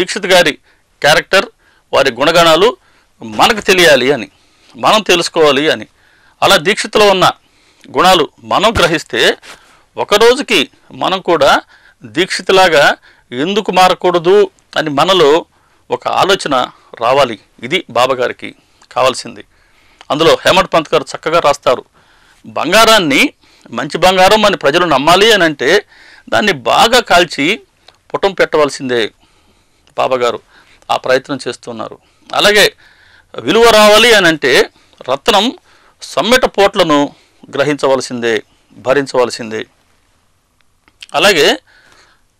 దీక్షిత్ గారి క్యారెక్టర్, వారి గుణగణాలు మనకు తెలియాలి అని, మనం తెలుసుకోవాలి అని. అలా దీక్షిత్లో ఉన్న గుణాలు మనం గ్రహిస్తే ఒకరోజుకి మనం కూడా దీక్షితులాగా ఎందుకు మారకూడదు అని మనలో ఒక ఆలోచన రావాలి. ఇది బాబాగారికి కావాల్సింది. అందులో హేమంత్ పంత్ గారు చక్కగా రాస్తారు, బంగారాన్ని మంచి బంగారం అని ప్రజలు నమ్మాలి అని అంటే దాన్ని బాగా కాల్చి పుటం పెట్టవలసిందే. బాబాగారు ఆ ప్రయత్నం చేస్తున్నారు. అలాగే విలువ రావాలి అని అంటే రత్నం సమ్మెట పోట్లను గ్రహించవలసిందే, భరించవలసిందే. అలాగే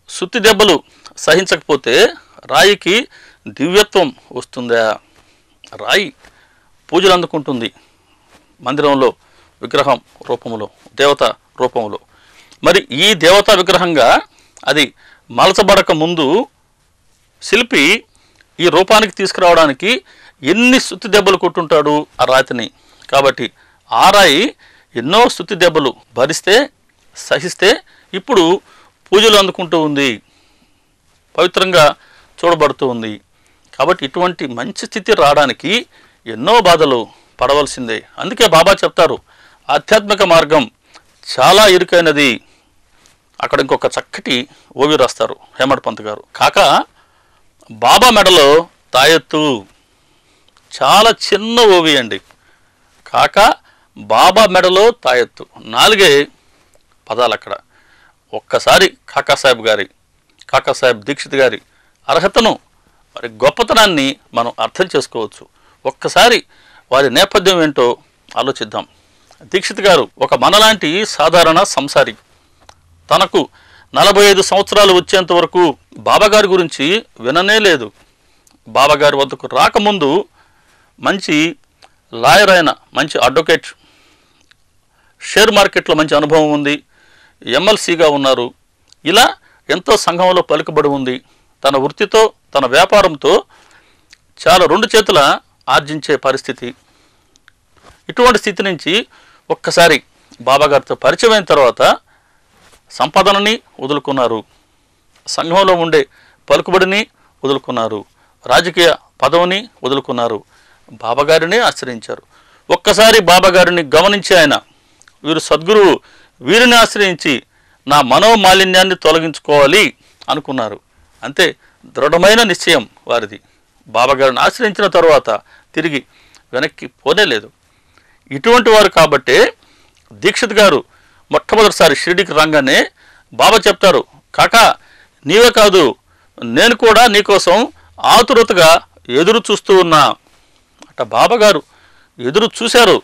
సుత్తి దెబ్బలు సహించకపోతే రాయికి దివ్యత్వం వస్తుందా? రాయి పూజలు అందుకుంటుంది మందిరంలో, విగ్రహం రూపంలో, దేవత రూపంలో. మరి ఈ దేవతా విగ్రహంగా అది మలచబడక ముందు శిల్పి ఈ రూపానికి తీసుకురావడానికి ఎన్ని సుత్తి దెబ్బలు కొట్టుంటాడు ఆ రాతిని. కాబట్టి ఆ రాయి ఎన్నో సుత్తి దెబ్బలు భరిస్తే, సహిస్తే ఇప్పుడు పూజలు అందుకుంటూ ఉంది, పవిత్రంగా చూడబడుతూ ఉంది. కాబట్టి ఇటువంటి మంచి స్థితి రావడానికి ఎన్నో బాధలు పడవలసిందే. అందుకే బాబా చెప్తారు, ఆధ్యాత్మిక మార్గం చాలా ఇరుకైనది. అక్కడ ఇంకొక చక్కటి ఓవి రాస్తారు హేమంత్ పంత్ గారు, కాక బాబా మెడలో తాయెత్తు. చాలా చిన్న ఓవి అండి. కాక బాబా మెడలో తాయెత్తు, 4 పదాలు అక్కడ. ఒక్కసారి కాకాసాహెబ్ దీక్షిత్ గారి అర్హతను, మరి గొప్పతనాన్ని మనం అర్థం చేసుకోవచ్చు. ఒక్కసారి వారి నేపథ్యం ఏంటో ఆలోచిద్దాం. దీక్షిత్ గారు ఒక మనలాంటి సాధారణ సంసారి. తనకు 45 సంవత్సరాలు వచ్చేంత వరకు బాబాగారి గురించి విననే లేదు. బాబాగారి వద్దకు రాకముందు మంచి లాయర్ అయిన, మంచి అడ్వకేట్, షేర్ మార్కెట్లో మంచి అనుభవం ఉంది, ఎమ్మెల్సీగా ఉన్నారు. ఇలా ఎంతో సంఘంలో పలుకుబడి ఉంది. తన వృత్తితో, తన వ్యాపారంతో చాలా 2 చేతుల ఆర్జించే పరిస్థితి. ఇటువంటి స్థితి నుంచి ఒక్కసారి బాబాగారితో పరిచయం అయిన తర్వాత సంపాదనని వదులుకున్నారు, సంఘంలో ఉండే పలుకుబడిని వదులుకున్నారు, రాజకీయ పదవిని వదులుకున్నారు, బాబాగారిని ఆశ్రయించారు. ఒక్కసారి బాబాగారిని గమనించి ఆయన, వీరు సద్గురువు, వీరిని ఆశ్రయించి నా మనోమాలిన్యాన్ని తొలగించుకోవాలి అనుకున్నారు. అంతే, దృఢమైన నిశ్చయం వారిది. బాబాగారిని ఆశ్రయించిన తర్వాత తిరిగి వెనక్కి పోనేలేదు. ఇటువంటి వారు కాబట్టే దీక్షిత్ గారు మొట్టమొదటిసారి షిరిడీకి రాగానే బాబా చెప్తారు, కాకా నీవే కాదు, నేను కూడా నీకోసం ఆతురతగా ఎదురు చూస్తూ ఉన్నా. అట బాబాగారు ఎదురు చూశారు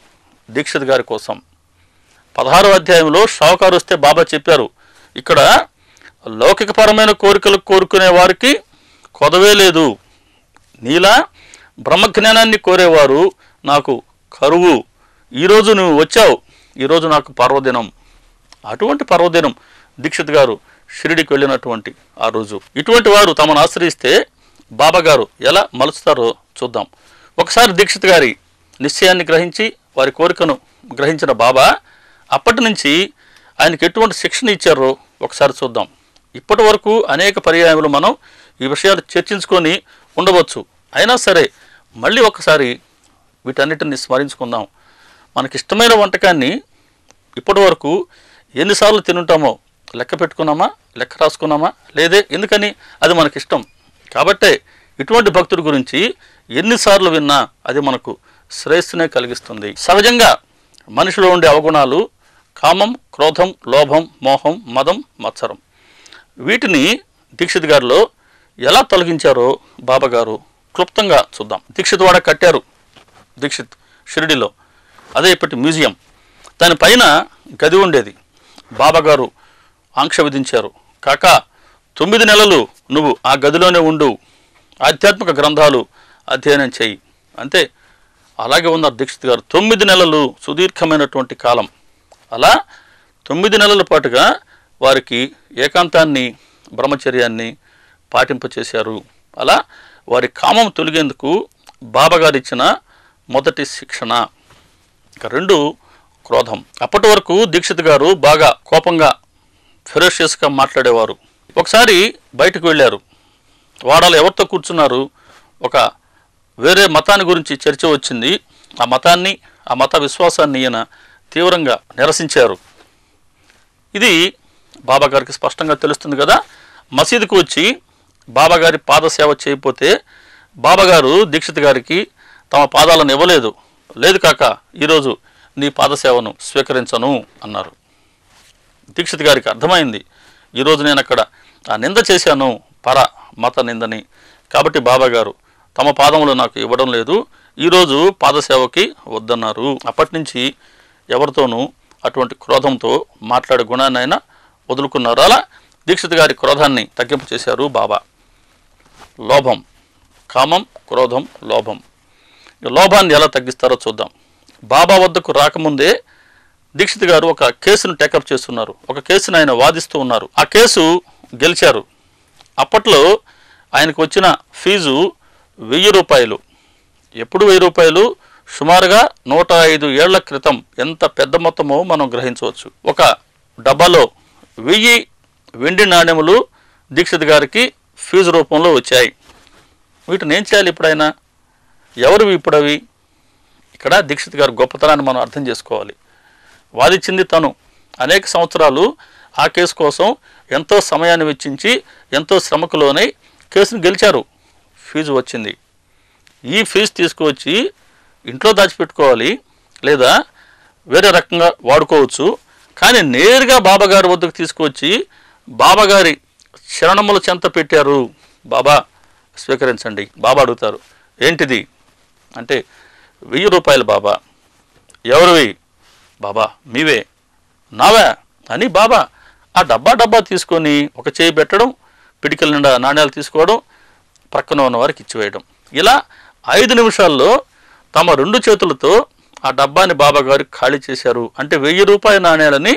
దీక్షిత్ గారి కోసం. 16వ అధ్యాయంలో షావుకారు వస్తే బాబా చెప్పారు, ఇక్కడ లౌకికపరమైన కోరికలు కోరుకునే వారికి కొదవే లేదు, నీలా బ్రహ్మజ్ఞానాన్ని కోరేవారు నాకు కరువు. ఈరోజు నువ్వు వచ్చావు, ఈరోజు నాకు పర్వదినం. అటువంటి పర్వదినం దీక్షిత్ గారు షిరిడీకి వెళ్ళినటువంటి ఆ రోజు. ఇటువంటి వారు తమను ఆశ్రయిస్తే బాబాగారు ఎలా మలుస్తారో చూద్దాం. ఒకసారి దీక్షిత్ గారి నిశ్చయాన్ని గ్రహించి వారి కోరికను గ్రహించిన బాబా అప్పటి నుంచి ఆయనకి ఎటువంటి శిక్షణ ఇచ్చారో ఒకసారి చూద్దాం. ఇప్పటి వరకు అనేక పర్యాయములు మనం ఈ విషయాలు చర్చించుకొని ఉండవచ్చు. అయినా సరే మళ్ళీ ఒకసారి వీటన్నిటిని స్మరించుకుందాం. మనకిష్టమైన వంటకాన్ని ఇప్పటి వరకు ఎన్నిసార్లు తినుంటామో లెక్క పెట్టుకున్నామా, లెక్క రాసుకున్నామా? లేదే. ఎందుకని? అది మనకిష్టం కాబట్టే. ఇటువంటి భక్తుడి గురించి ఎన్నిసార్లు విన్నా అది మనకు శ్రేయస్సునే కలిగిస్తుంది. సహజంగా మనిషిలో ఉండే అవగుణాలు కామం, క్రోధం, లోభం, మోహం, మదం, మత్సరం. వీటిని దీక్షిత్ గారిలో ఎలా తొలగించారో బాబాగారు క్లుప్తంగా చూద్దాం. దీక్షిత్ వాడ కట్టారు దీక్షిత్ షిరిడిలో, అదే ఇప్పటి మ్యూజియం. దానిపైన గది ఉండేది. బాబాగారు ఆంక్ష విధించారు, కాకా 9 నెలలు నువ్వు ఆ గదిలోనే ఉండు, ఆధ్యాత్మిక గ్రంథాలు అధ్యయనం చేయి. అంతే, అలాగే ఉన్నారు దీక్షిత్ గారు 9 నెలలు, సుదీర్ఘమైనటువంటి కాలం. అలా 9 నెలల పాటుగా వారికి ఏకాంతాన్ని, బ్రహ్మచర్యాన్ని పాటింపచేశారు. అలా వారి కామం తొలగేందుకు బాబాగారు ఇచ్చిన మొదటి శిక్షణ. ఇక 2 క్రోధం. అప్పటి వరకు దీక్షిత్ గారు బాగా కోపంగా, ఫెరోషియస్గా మాట్లాడేవారు. ఒకసారి బయటకు వెళ్ళారు, వాడాలో ఎవరితో కూర్చున్నారు? ఒక వేరే మతాన్ని గురించి చర్చ వచ్చింది. ఆ మతాన్ని, ఆ మత విశ్వాసాన్ని ఈయన తీవ్రంగా నిరసించారు. ఇది బాబాగారికి స్పష్టంగా తెలుస్తుంది కదా. మసీదుకు వచ్చి బాబాగారి పాదసేవ చేయకపోతే బాబాగారు దీక్షిత్ గారికి తమ పాదాలను ఇవ్వలేదు. లేదు కాక ఈరోజు నీ పాదసేవను స్వీకరించను అన్నారు. దీక్షిత్ గారికి అర్థమైంది, ఈరోజు నేను అక్కడ ఆ నింద చేశాను, పర మత నిందని, కాబట్టి బాబాగారు తమ పాదములు నాకు ఇవ్వడం లేదు, ఈరోజు పాదసేవకి వద్దన్నారు. అప్పటి నుంచి ఎవరితోనూ అటువంటి క్రోధంతో మాట్లాడే గుణాన్ని అయినా వదులుకున్నారు. అలా దీక్షిత్ గారి క్రోధాన్ని తగ్గింపు చేశారు బాబా. లోభం, కామం, క్రోధం, లోభం. లోభాన్ని ఎలా తగ్గిస్తారో చూద్దాం. బాబా వద్దకు రాకముందే దీక్షిత్ గారు ఒక కేసును టేకప్ చేస్తున్నారు. ఒక కేసును ఆయన వాదిస్తూ ఉన్నారు. ఆ కేసు గెలిచారు. అప్పట్లో ఆయనకు వచ్చిన ఫీజు 1000 రూపాయలు. ఎప్పుడు 1000 రూపాయలు? సుమారుగా 105 ఏళ్ల క్రితం. ఎంత పెద్ద మొత్తమో మనం గ్రహించవచ్చు. ఒక డబ్బాలో 1000 వెండి నాణెములు దీక్షిత్ గారికి ఫీజు రూపంలో వచ్చాయి. వీటిని ఏం చేయాలి ఇప్పుడైనా? ఎవరు ఇప్పుడు అవి? ఇక్కడ దీక్షిత్ గారి గొప్పతనాన్ని మనం అర్థం చేసుకోవాలి. వాదించింది తను. అనేక సంవత్సరాలు ఆ కేసు కోసం ఎంతో సమయాన్ని వెచ్చించి ఎంతో శ్రమకు లోనై కేసును గెలిచారు. ఫీజు వచ్చింది. ఈ ఫీజు తీసుకువచ్చి ఇంట్లో దాచిపెట్టుకోవాలి, లేదా వేరే రకంగా వాడుకోవచ్చు. కానీ నేరుగా బాబాగారి వద్దకు తీసుకువచ్చి బాబాగారి శరణముల చెంత పెట్టారు. బాబా స్వీకరించండి. బాబా అడుగుతారు, ఏంటిది అంటే 1000 రూపాయలు బాబా. ఎవరివి? బాబా మీవే. నావా అని బాబా ఆ డబ్బా తీసుకొని ఒక చేయి పెట్టడం, పిడికిల నిండా నాణ్యాలు తీసుకోవడం, ప్రక్కన ఉన్న వారికి ఇచ్చివేయడం. ఇలా 5 నిమిషాల్లో తమ 2 చేతులతో ఆ డబ్బాని బాబాగారు ఖాళీ చేశారు. అంటే 1000 రూపాయల నాణ్యాలని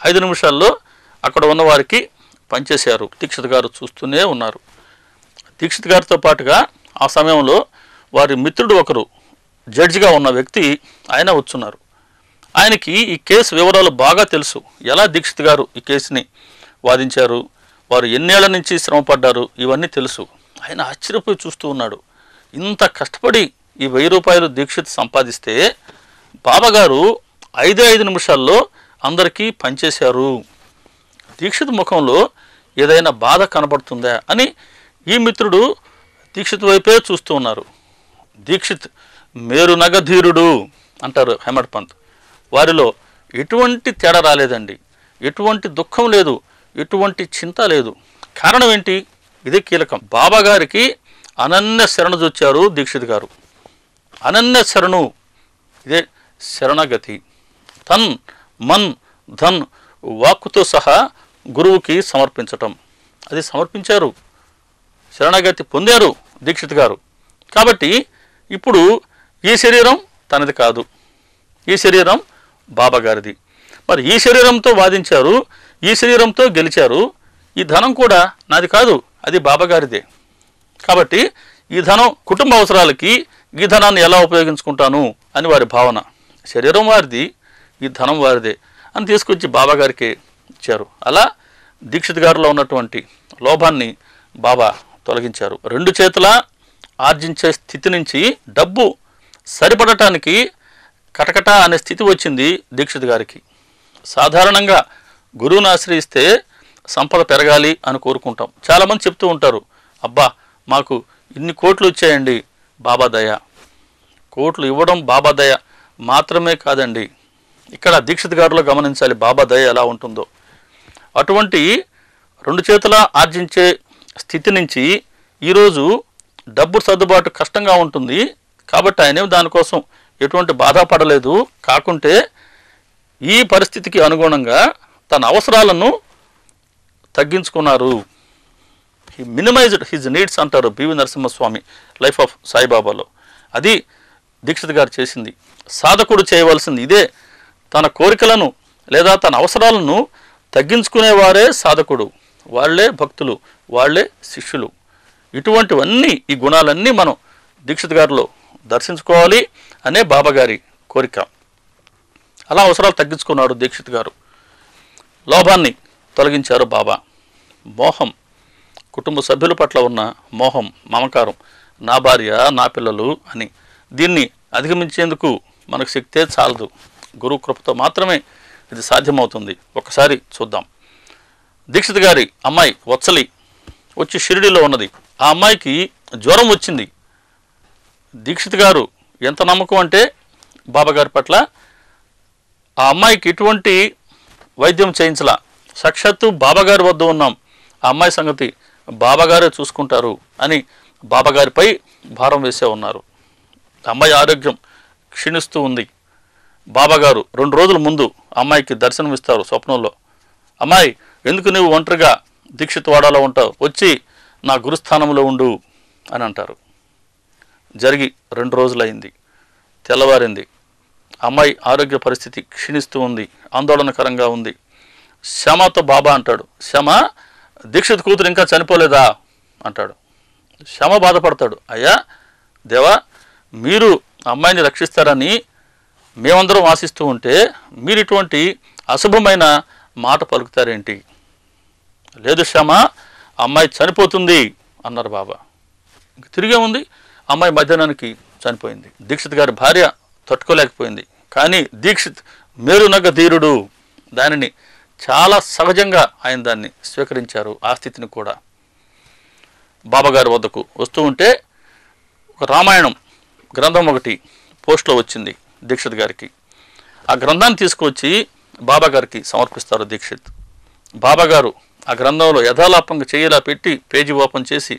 5 నిమిషాల్లో అక్కడ ఉన్న వారికి పనిచేశారు. దీక్షిత్ గారు చూస్తూనే ఉన్నారు. దీక్షిత్ గారితో పాటుగా ఆ సమయంలో వారి మిత్రుడు ఒకరు జడ్జిగా ఉన్న వ్యక్తి ఆయన వచ్చున్నారు. ఆయనకి ఈ కేసు వివరాలు బాగా తెలుసు. ఎలా దీక్షిత్ గారు ఈ కేసుని వాదించారు, వారు ఎన్నేళ్ల నుంచి శ్రమపడ్డారు, ఇవన్నీ తెలుసు. ఆయన ఆశ్చర్యపోయి చూస్తూ ఉన్నాడు. ఇంత కష్టపడి ఈ 1000 రూపాయలు దీక్షిత్ సంపాదిస్తే బాబాగారు 5 నిమిషాల్లో అందరికీ పనిచేశారు. దీక్షిత్ ముఖంలో ఏదైనా బాధ కనబడుతుందా అని ఈ మిత్రుడు దీక్షిత్ వైపే చూస్తూ ఉన్నారు. దీక్షిత్ మేరునగధీరుడు అంటారు హేమడ్ పంత్. వారిలో ఎటువంటి తేడా రాలేదండి, ఎటువంటి దుఃఖం లేదు, ఎటువంటి చింత లేదు. కారణం ఏంటి? ఇదే కీలకం. బాబాగారికి అనన్య శరణు జొచ్చారు దీక్షిత్ గారు. అనన్య శరణు, ఇదే శరణగతి. తన్, మన్, ధన్, వాక్కుతో సహా గురువుకి సమర్పించటం, అది సమర్పించారు. శరణగతి పొందారు దీక్షిత్ గారు. కాబట్టి ఇప్పుడు ఈ శరీరం తనది కాదు, ఈ శరీరం బాబాగారిది. మరి ఈ శరీరంతో వాదించారు, ఈ శరీరంతో గెలిచారు. ఈ ధనం కూడా నాది కాదు, అది బాబాగారిదే. కాబట్టి ఈ ధనం కుటుంబ అవసరాలకి ఈ ధనాన్ని ఎలా ఉపయోగించుకుంటాను అని వారి భావన. శరీరం వారిది, ఈ ధనం వారిదే అని తీసుకొచ్చి బాబాగారికి ఇచ్చారు. అలా దీక్షిత్ గారిలో ఉన్నటువంటి లోభాన్ని బాబా తొలగించారు. 2 చేతుల ఆర్జించే స్థితి నుంచి డబ్బు సరిపడటానికి కటకట అనే స్థితి వచ్చింది దీక్షిత్ గారికి. సాధారణంగా గురువుని ఆశ్రయిస్తే సంపద పెరగాలి అని కోరుకుంటాం. చాలామంది చెప్తూ ఉంటారు, అబ్బా మాకు ఇన్ని కోట్లు వచ్చాయండి, బాబా దయ. కోట్లు ఇవ్వడం బాబా దయ మాత్రమే కాదండి. ఇక్కడ దీక్షిత్ గారిలో గమనించాలి బాబా దయ ఎలా ఉంటుందో. అటువంటి 2 చేతుల ఆర్జించే స్థితి నుంచి ఈరోజు డబ్బు సర్దుబాటు కష్టంగా ఉంటుంది. కాబట్టి ఆయన దానికోసం ఎటువంటి బాధపడలేదు. కాకుంటే ఈ పరిస్థితికి అనుగుణంగా తన అవసరాలను తగ్గించుకున్నారు. హీ మినిమైజ్డ్ హిజ్ నీడ్స్ అంటారు పివి నరసింహస్వామి లైఫ్ ఆఫ్ సాయిబాబాలో. అది దీక్షిత్ గారు చేసింది. సాధకుడు చేయవలసింది ఇదే. తన కోరికలను లేదా తన అవసరాలను తగ్గించుకునేవారే సాధకుడు, వాళ్లే భక్తులు, వాళ్లే శిష్యులు. ఇటువంటివన్నీ, ఈ గుణాలన్నీ మనం దీక్షిత్ గారిలో దర్శించుకోవాలి అనే బాబాగారి కోరిక. అలా అవసరాలు తగ్గించుకున్నాడు దీక్షిత్ గారు. లోభాన్ని తొలగించారు బాబా. మోహం, కుటుంబ సభ్యుల పట్ల ఉన్న మోహం, మమకారం, నా భార్య, నా పిల్లలు అని. దీన్ని అధిగమించేందుకు మనకు శక్తే చాలదు. గురువు కృపతో మాత్రమే ఇది సాధ్యమవుతుంది. ఒకసారి చూద్దాం. దీక్షిత్ గారి అమ్మాయి వత్సలి వచ్చి షిరిడీలో ఉన్నది. ఆ అమ్మాయికి జ్వరం వచ్చింది. దీక్షిత్ గారు ఎంత నమ్మకం అంటే బాబాగారి పట్ల, ఆ అమ్మాయికి ఎటువంటి వైద్యం చేయించలా. సాక్షాత్తు బాబాగారి వద్ద ఉన్నాం, ఆ అమ్మాయి సంగతి బాబాగారే చూసుకుంటారు అని బాబాగారిపై భారం వేసే ఉన్నారు. అమ్మాయి ఆరోగ్యం క్షీణిస్తూ ఉంది. బాబాగారు 2 రోజుల ముందు అమ్మాయికి దర్శనమిస్తారు స్వప్నంలో. అమ్మాయి, ఎందుకు నువ్వు ఒంటరిగా దీక్షిత్ వాడాలో ఉంటావు, వచ్చి నా గురుస్థానంలో ఉండు అని అంటారు. జరిగి 2 రోజులైంది. తెల్లవారింది. అమ్మాయి ఆరోగ్య పరిస్థితి క్షీణిస్తూ ఉంది, ఆందోళనకరంగా ఉంది. శ్యామతో బాబా అంటాడు, శ్యామ, దీక్షిత్ కూతురు ఇంకా చనిపోలేదా అంటాడు. శ్యామ బాధపడతాడు, అయ్యా దేవా, మీరు అమ్మాయిని రక్షిస్తారని మేమందరం ఆశిస్తూ ఉంటే మీరు ఇటువంటి అశుభమైన మాట పలుకుతారేంటి? లేదు శ్యామ, అమ్మాయి చనిపోతుంది అన్నారు బాబా. ఇంక తిరిగే ఉంది, అమ్మాయి మధ్యాహ్నానికి చనిపోయింది. దీక్షిత్ గారి భార్య తట్టుకోలేకపోయింది. కానీ దీక్షిత్ మేలునగ ధీరుడు, దానిని చాలా సహజంగా ఆయన దాన్ని స్వీకరించారు. ఆ స్థితిని కూడా బాబాగారి వద్దకు వస్తూ ఉంటే ఒక రామాయణం గ్రంథం ఒకటి పోస్ట్లో వచ్చింది దీక్షిత్ గారికి. ఆ గ్రంథాన్ని తీసుకొచ్చి బాబాగారికి సమర్పిస్తారు దీక్షిత్. బాబాగారు ఆ గ్రంథంలో యథాలాపంగా చేయలా పెట్టి పేజీ ఓపెన్ చేసి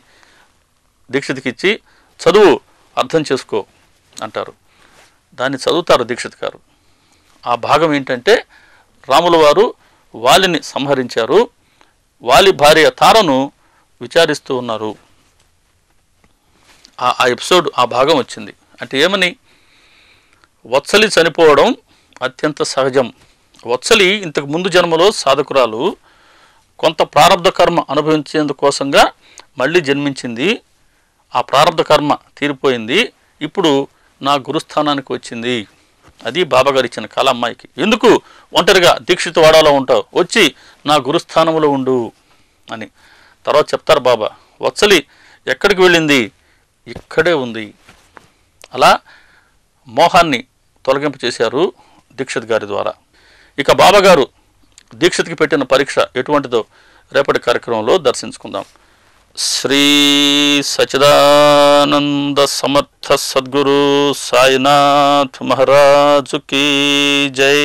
దీక్షిత్కి ఇచ్చి, చదువు, అర్థం చేసుకో అంటారు. దాన్ని చదువుతారు దీక్షిత్ గారు. ఆ భాగం ఏంటంటే, రాముల వారు వాలిని సంహరించారు, వాలి భార్య తారను విచారిస్తూ ఉన్నారు. ఆ ఎపిసోడ్, ఆ భాగం వచ్చింది. అంటే ఏమని, వత్సలి చనిపోవడం అత్యంత సహజం. వత్సలి ఇంతకు ముందు జన్మలో సాధకురాలు, కొంత ప్రారంధ కర్మ అనుభవించేందుకోసంగా మళ్ళీ జన్మించింది. ఆ ప్రారంధ కర్మ తీరిపోయింది, ఇప్పుడు నా గురుస్థానానికి వచ్చింది. అది బాబాగారు ఇచ్చిన కళ అమ్మాయికి. ఎందుకు ఒంటరిగా దీక్షిత్ వాడాలో ఉంటావు, వచ్చి నా గురుస్థానంలో ఉండు అని. తర్వాత చెప్తారు బాబా, వత్సలి ఎక్కడికి వెళ్ళింది, ఇక్కడే ఉంది. అలా మోహాన్ని తొలగింపు చేశారు దీక్షిత్ గారి ద్వారా. ఇక బాబాగారు దీక్షిత్కి పెట్టిన పరీక్ష ఎటువంటిదో రేపటి కార్యక్రమంలో దర్శించుకుందాం. శ్రీ సచిదానంద సమర్థ సద్గురు సాయినాథ్ మహారాజుకి జై.